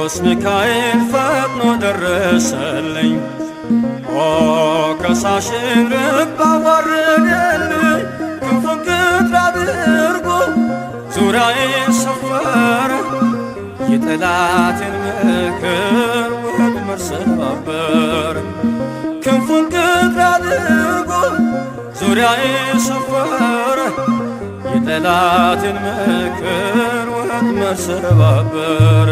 ቅዱስ ሚካኤል ፈጥኖ ደረሰልኝ። ኦ ከሳሽን ርግብ አዋረደልኝ። ክንፉን ቅጥር አድርጎ ዙሪያዬን ሰፈረ። የጠላቴን ምክር ወጥመድ ሰባበረ። ክንፉን ቅጥር አድርጎ ዙሪያዬን ሰፈረ። የጠላቴን ምክር ወጥመድ ሰባበረ።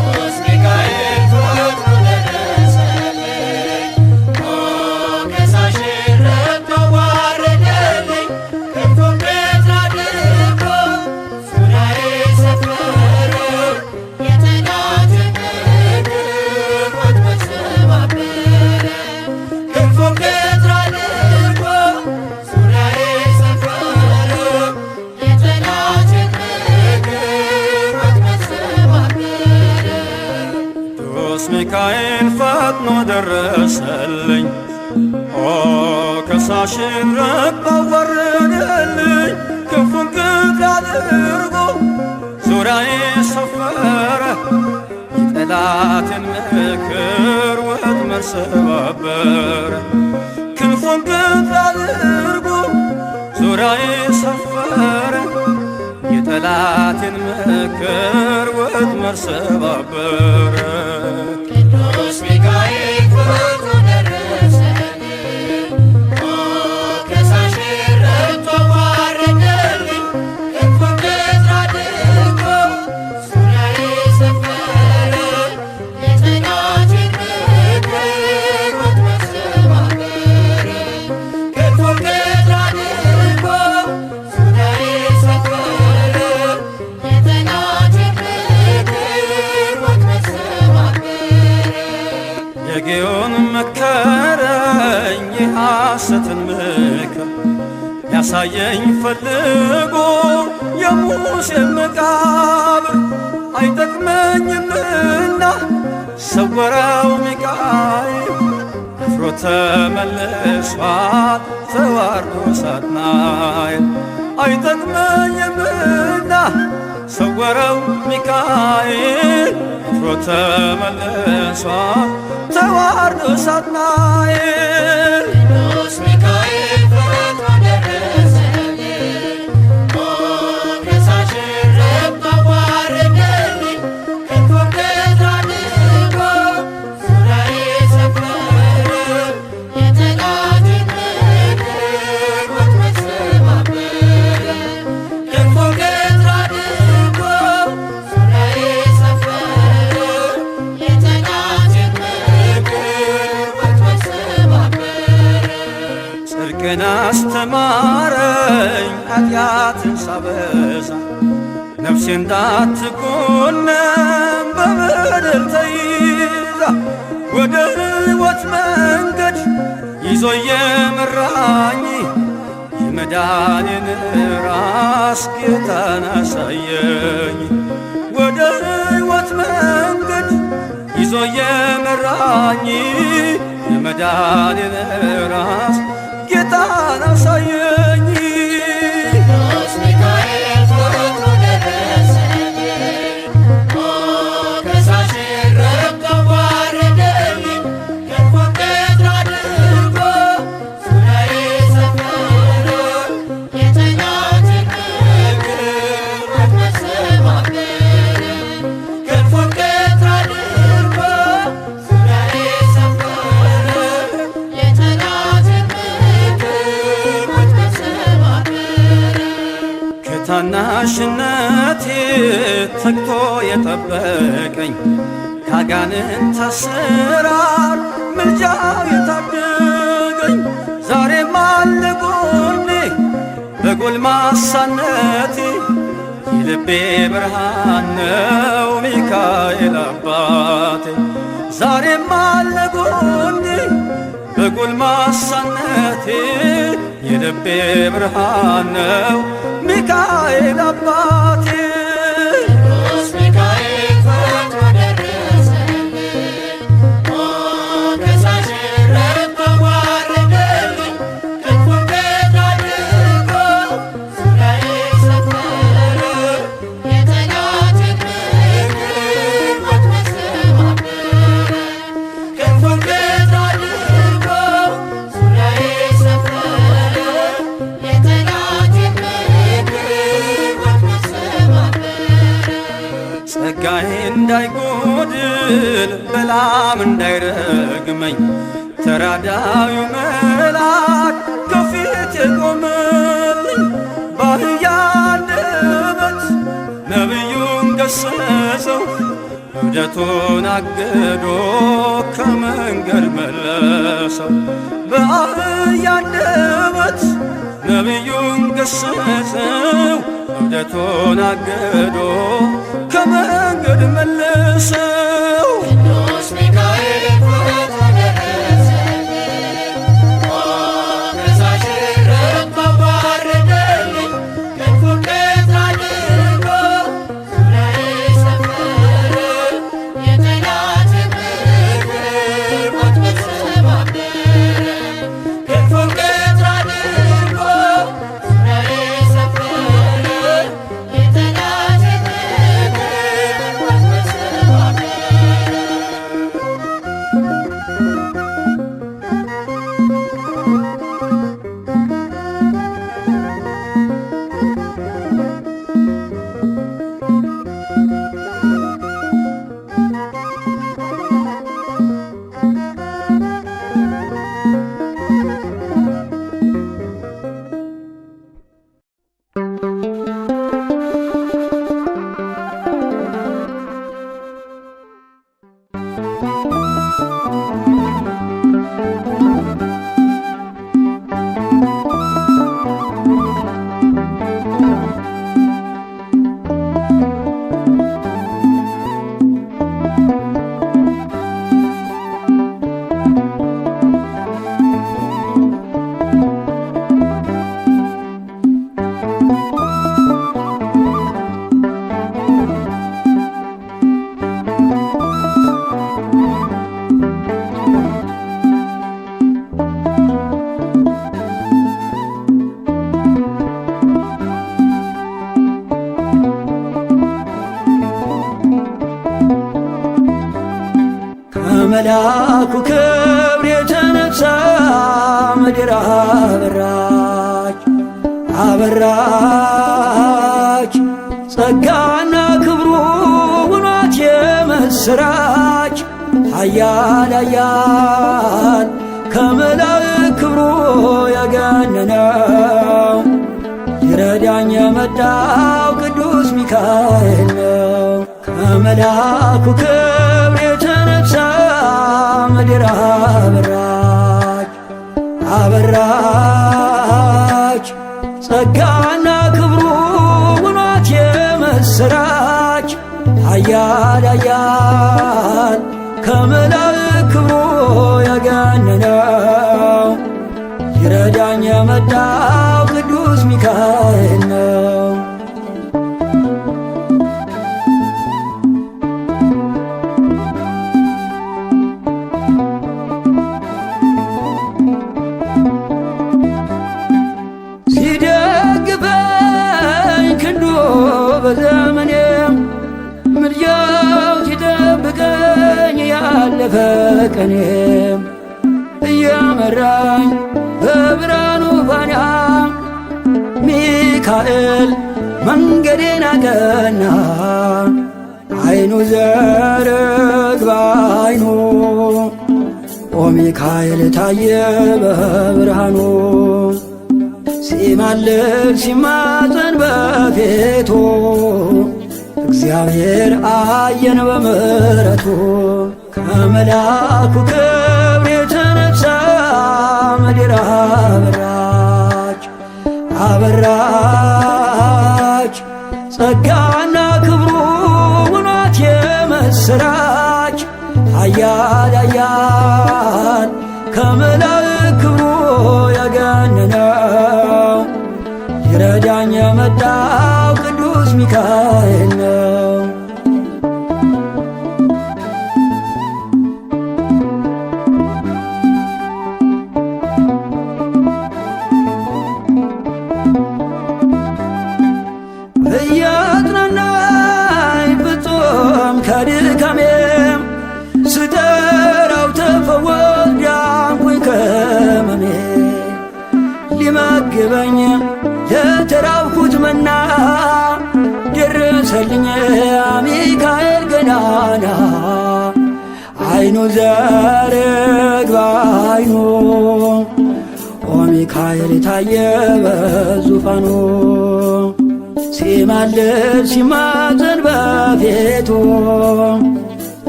ቅዱስ ሚካኤል ፈጥኖ ደረሰልኝ። ኦ ከሳሽን ርግብ አዋረደልኝ። ክንፉን ቅጥር አድርጎ ዙሪያዬን ሰፈረ። የጠላቴን ምክር ወጥመድ ሰባበረ። ክንፉን ቅጥር አድርጎ ዙሪያዬን ሰፈረ። የጠላቴን ምክር ወጥመድ ሰባበረ። ቅዱስ ሚካኤል ፈጥኖ ደረሰልኝ። ኦ ከሳሽን ርግብ አዋረደልኝ። ክንፉን ቅጥር አድርጎ ዙሪያዬን ሰፈረ። የጠላቴን ምክር ወጥመድ ሰባበረ። ክንፉን ቅጥር አድርጎ ዙሪያዬን ሰፈረ። የጠላቴን ምክር ወጥመድ ሰባበረ። ቅዱስ ሚካኤል ፈጥኖ ደረሰልኝ። ኦ ከሳሽን ርግብ አዋረደልኝ። ክንፉን ቅጥር አድርጎ ዙሪያዬን ሰፈረ። የጠላቴን ምክር ወጥመድ ሰባበረ። ክንፉን ቅጥር አድርጎ ዙሪያዬን ሰፈረ። የጠላቴን ምክር ወጥመድ ሰባበረ። የጌዮን መከረኝ የሐሰትን ምክር ያሳየኝ ፈልጎ የሙሴን መቃብር አይጠቅመኝምና ሰወረው ሚካኤል። አፍሮ ተመልሷል ተዋርዶ ሳጥናኤል። አይጠቅመኝምና ሰወረው ሚካኤል። አፍሮ ተመልሷል ተዋርዶ ሳጥናኤል። ቅዱስ ሚካኤል ፈጥኖ ደረሰልኝ። ኦ ከሳሽን ርግብ አዋረደልኝ። ክንፉን ቅጥር አድርጎ ዙሪያዬን ሰፈረ። የጠላቴን ምክር ወጥመድ ሰባበረ። ክንፉን ቅጥር አድርጎ ዙሪያዬን ሰፈረ። የጠላቴን ምክር ወጥመድ ሰባበረ። ጽድቅን አስተማረኝ ኃጢአትን ሳበዛ ነፍሴ እንዳትኮነን በበደል ተይዛ። ወደ ሕይወት መንገድ ይዞ የመራኝ የመዳኔን ራስ ጌታን አሳየኝ። ወደ ሕይወት መንገድ ይዞ የመራኝ የመዳኔን ራስ ጌታን አሳየኝ። ቅዱስ ሚካኤል ፈጥኖ ደረሰልኝ። ኦ ከሳሽን ርግብ አዋረደልኝ። ክንፉን ቅጥር አድርጎ ዙሪያዬን ሰፈረ። የጠላቴን ምክር ወጥመድ ሰባበረ። ክንፉን ቅጥር አድርጎ ዙሪያዬን ሰፈረ። የጠላቴን ምክር ወጥመድ ሰባበረ። ከታናሽነቴ ተግቶ የጠበቀኝ ከአጋንንት አሰራር ምልጃው የታደገኝ ዛሬም አለ ጎኔ በጎልማሳነቴ። የልቤ ብርሃን ነው ሚካኤል አባቴ። ዛሬም አለ ጎኔ በጎልማሳነቴ። የልቤ ብርሃን ነው ሚካኤል አባቴ። ቅዱስ ሚካኤል ፈጥኖ ደረሰልኝ። ኦ ከሳሽን ርግብ አዋረደልኝ። ክንፉን ቅጥር አድርጎ ዙሪያዬን ሰፈረ። የጠላቴን ምክር እንዳይጎድል በላም እንዳይረግመኝ ተራዳዩ መልአክ ከፊት የቆመልኝ በአህያ አንደበት ነቢዩን ገሰጸው እብደቱን አግዶ ከመንገድ መለሰው። በአህያ አንደበት ነቢዩን ገሰጸው እብደቱን አግዶ ከመንገድ መለሰው። ቅዱስ ሚካኤል ፈጥኖ ደረሰልኝ፣ ከሳሽን ረግጦ ባረደልኝ። ክንፉን ቀጥ አድርጎ ዙሪያዬ ሰፈረ፣ የጠላቴን ምክር ወጥመድ ሰባበረ። ክንፉን ቀጥ አድርጎ ዙሪያዬ ሰፈረ፣ የጠላቴን ምክር ወጥመድ ሰባበረ። ከመልአኩ ክብር የተነሳ ምድር አበራች አበራች። ጸጋና ክብሩ ውኗት የምስራች። ኃያል ኃያል ከመላእክት ክብሩ የገነነው ይረዳኝ የመጣው ቅዱስ ሚካኤል ነው። ከመልአኩ ክብር የተነሳ ምድር አበራች አበራች። ጸጋና ክብሩ ውኗት የምስራች። ኃያል ኃያል ከመላእክት ክብሩ የገነነው ይረዳኝ የመጣው ቅዱስ ሚካኤል ነው። ሲደግፈኝ ክንዱ በዘመኔም ምልጃው ሲጠብቀኝ ያለፈ ቀኔም እየመራኝ በብርሃኑ ፋና ሚካኤል መንገዴን አቀና። አይኑ ዘርግ በአይኑ ኦ ሚካኤል ታየ በብርሃኑ። ሲማልድ ሲማፀን በፊቱ እግዚአብሔር አየን በምሕረቱ። ከመልአኩ ክብር የተነሳ ምድር አበራች አበራች። ጸጋና ክብሩ ውኗት የምስራች። ኃያል ኃያል ከመላእክት ክብሩ የገነነው ይረዳኝ የመጣው ቅዱስ ሚካኤል ነው። እያጽናናኝ ፍጹም ከድካሜም ስጠራው ተፈወስ ዳንኩኝ ከሕመሜ። ሊመግበኝ ለተራብኩት መና ደረሰልኝ ሚካኤል ገናና። ደመና አይኑ ዘርግ ባይኑ ኦ ሚካኤል ታየ በዙፋኑ ሲማልድ ሲማፀን በፊቱ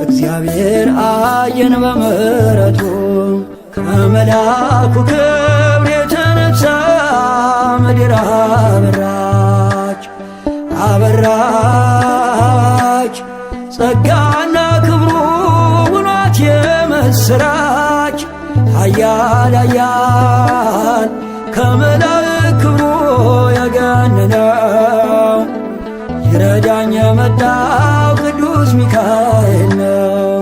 እግዚአብሔር አየን በምሕረቱ ከመልአኩ ክብር የተነሳ ምድር አበራች አበራች ጸጋና ክብሩ ውኗት የምስራች ኃያል ኃያል ከመላእክት ክብሩ የገነነው ይረዳኝ የመጣው ቅዱስ ሚካኤል ነው።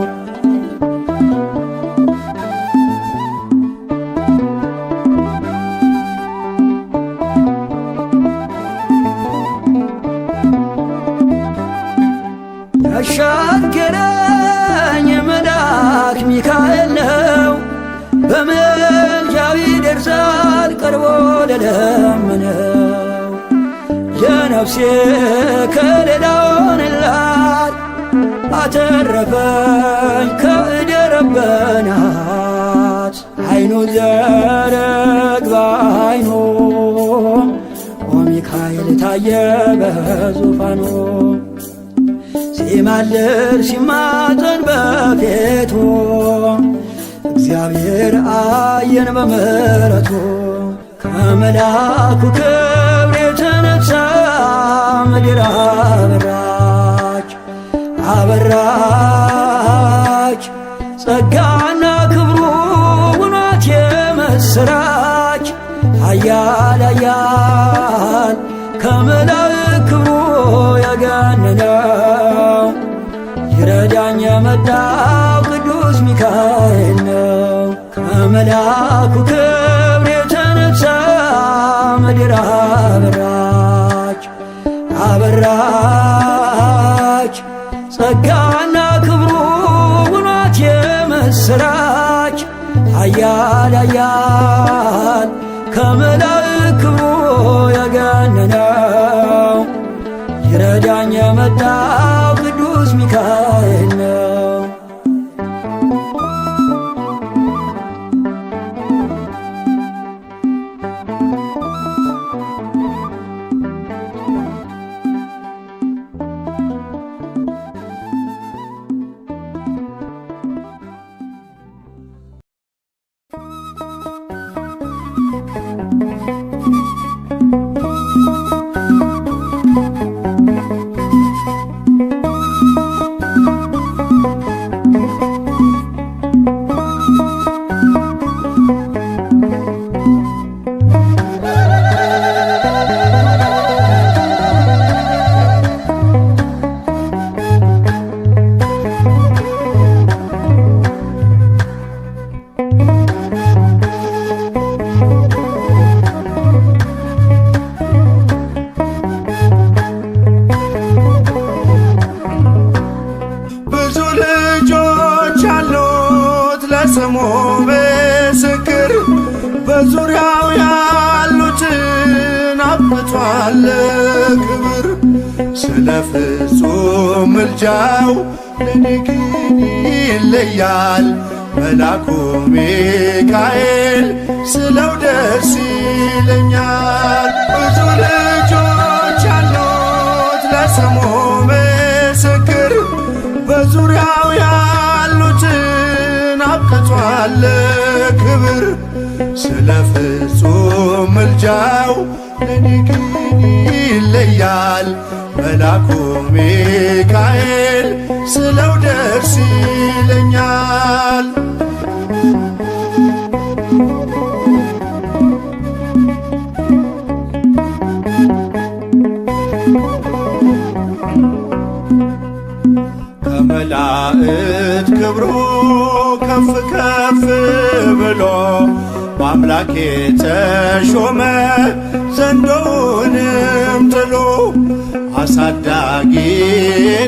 ያሻገረኝ መልአክ ሚካኤል ነው በምልጃው ይደርሳል ቀርቦ ለለመነው የነፍሴ ከለላ ሆነላት አተረፈኝ ከእደ ረበናት አይኑ ዘረግ ባይኑ ኦ ሚካኤል ታየ በዙፋኑ ሲማልድ ሲማፀን በፊቱ እግዚአብሔር አየን በምሕረቱ ከመልአኩ ክብር የተነሳ ምድር አበራች አበራች ጸጋና ክብሩ ውኗት የምስራች ኃያል ኃያል ከመላእክት ክብሩ የገነነው ይረዳኝ የመጣው ቅዱስ ሚካኤል ነው። ከመልአኩ ክብር የተነሳ ምድር አበራች አበራች ጸጋና ክብሩ ውኗት የምስራች ኃያል ኃያል ከመላእክት ክብሩ የገነነው ይረዳኝ የመጣው ቅዱስ ሚካኤል ነው። ስሙ ምስክር በዙሪያው ያሉትን አብቷል ክብር ስለ ፍጹም ምልጃው ለኔ ግን ይለያል መልአኩ ሚካኤል ስለው ደስ ይለኛል። ብዙ ልጆች ያሉት ለስሙ ምስክር በዙሪያው ያሉትን አብቅቷል ክብር ስለ ፍጹም ምልጃው ለኔ ግን ይለያል መልአኩ ሚካኤል ስለው ደስ ይለኛል። ከመላእክት ክብሩ ከፍ ከፍ ብሎ በአምላክ የተሾመ ዘንዶውንም ጥሎ አሳዳጊ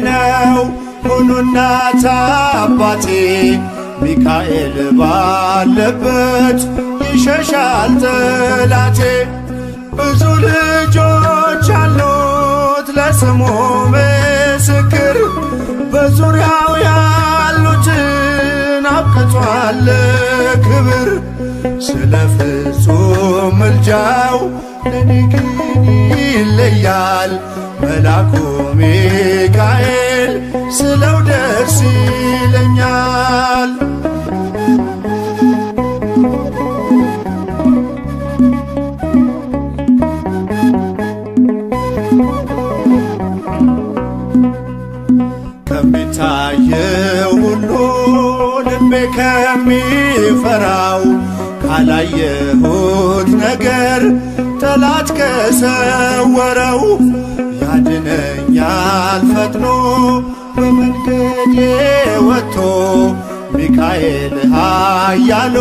ነው ሁኑ እናት አባቴ ሚካኤል ባለበት ይሸሻል ጠላቴ። ብዙ ልጆች አሉት ለስሙ ምስክር በዙሪያው ያሉትን አብቅቷል ክብር። ስለ ፍጹም ምልጃው ለኔ ግን ይለያል መልአኩ ሚካኤል ስለው ደስ ይለኛል። ከሚታየው ሁሉ ልቤ ከሚፈራው ካላየሁት ነገር ጠላት ከሰወረው ያድነኛል ፈጥኖ በመንገዴ ወጥቶ ሚካኤል ኃያሉ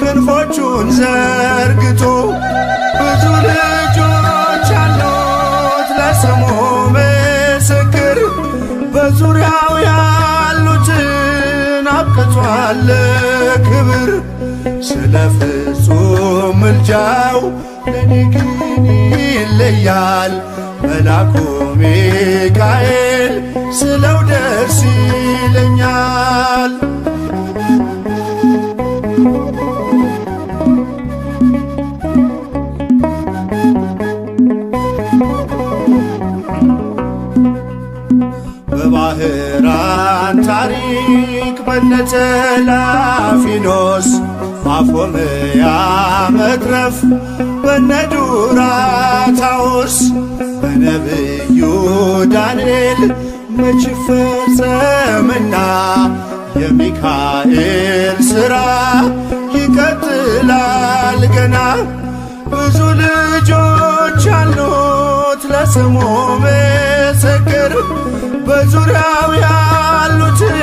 ክንፎቹን ዘርግቶ። ብዙ ልጆች አሉት ለስሙ ምስክር በዙሪያው ያሉትን አብቅቷል ክብር። ስለ ፍጹም ምልጃው ለኔ ግን ይለያል መልአኩ ሚካኤል ስለው ደስ ይለኛል። በባህራን ታሪክ በነተላፊኖስ ማፎምያ መትረፍ በነዱራታውስ በነብዩ ዳንኤል መች ፈጸምና የሚካኤል ሥራ ይቀጥላል ገና። ብዙ ልጆች አሉት ለስሙ ምስክር በዙሪያው ያሉትን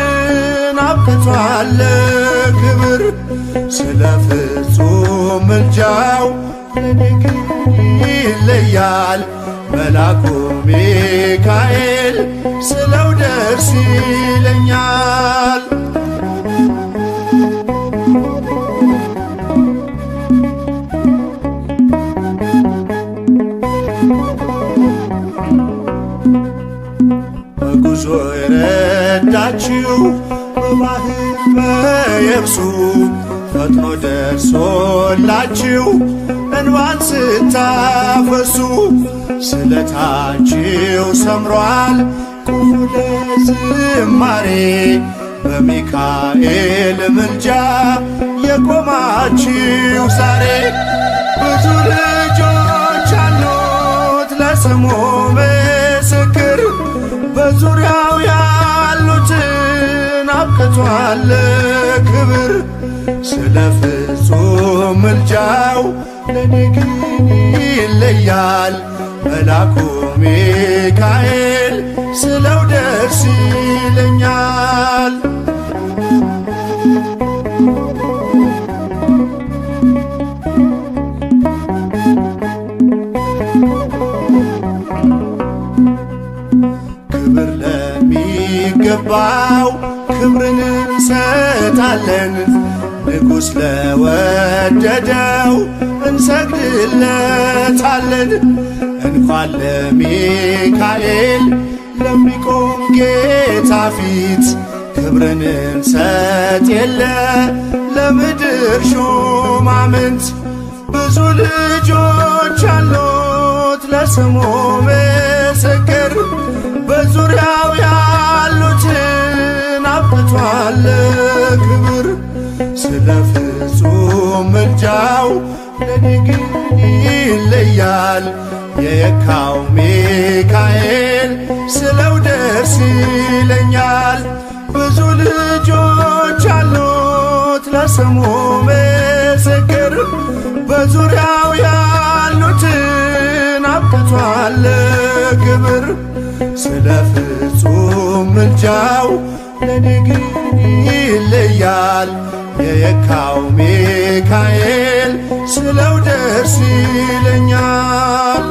አብቅቷል ክብር። ስለ ፍጹም ምልጃው ለኔ ግን ይለያል መልአኩ ሚካኤል ስለው ደስ ይለኛል። በጉዞ የረዳችው በባህር በየብሱ ፈጥኖ ደርሶላችሁ እንባን ስታፈሱ ስለታችሁ ሰምሯል ቁሙ ለዝማሬ በሚካኤል ምልጃ የቆማችሁ ዛሬ። ብዙ ልጆች አሉት ለስሙ ምስክር በዙሪያው ያሉትን አብቅቷል ክብር። ስለ ፍጹም ምልጃው ለኔ ግን ይለያል መልአኩ ሚካኤል ስለው ደስ ይለኛል። ክብር ለሚገባው ክብርን እንሰጣለን ንጉሥ ለወደደው እንሰግድለታለን። እንኳን ለሚካኤል ለሚቆም ጌታ ፊት ክብርን እንሰጥ የለ ለምድር ሹማምንት። ብዙ ልጆች አሉት ለስሙ ምስክር በዙሪያው ያሉትን አብቅቷል ክብር። ስለ ፍጹም ምልጃው ለኔ ግን ይለያል የካው ሚካኤል ስለው ደስ ይለኛል። ብዙ ልጆች አሉት ለስሙ ምስክር በዙሪያው ያሉትን አብቅቷል ክብር። ስለ ፍጹም ምልጃው ለኔ ግን ይለያል የካው ሚካኤል ስለው ደስ ይለኛል።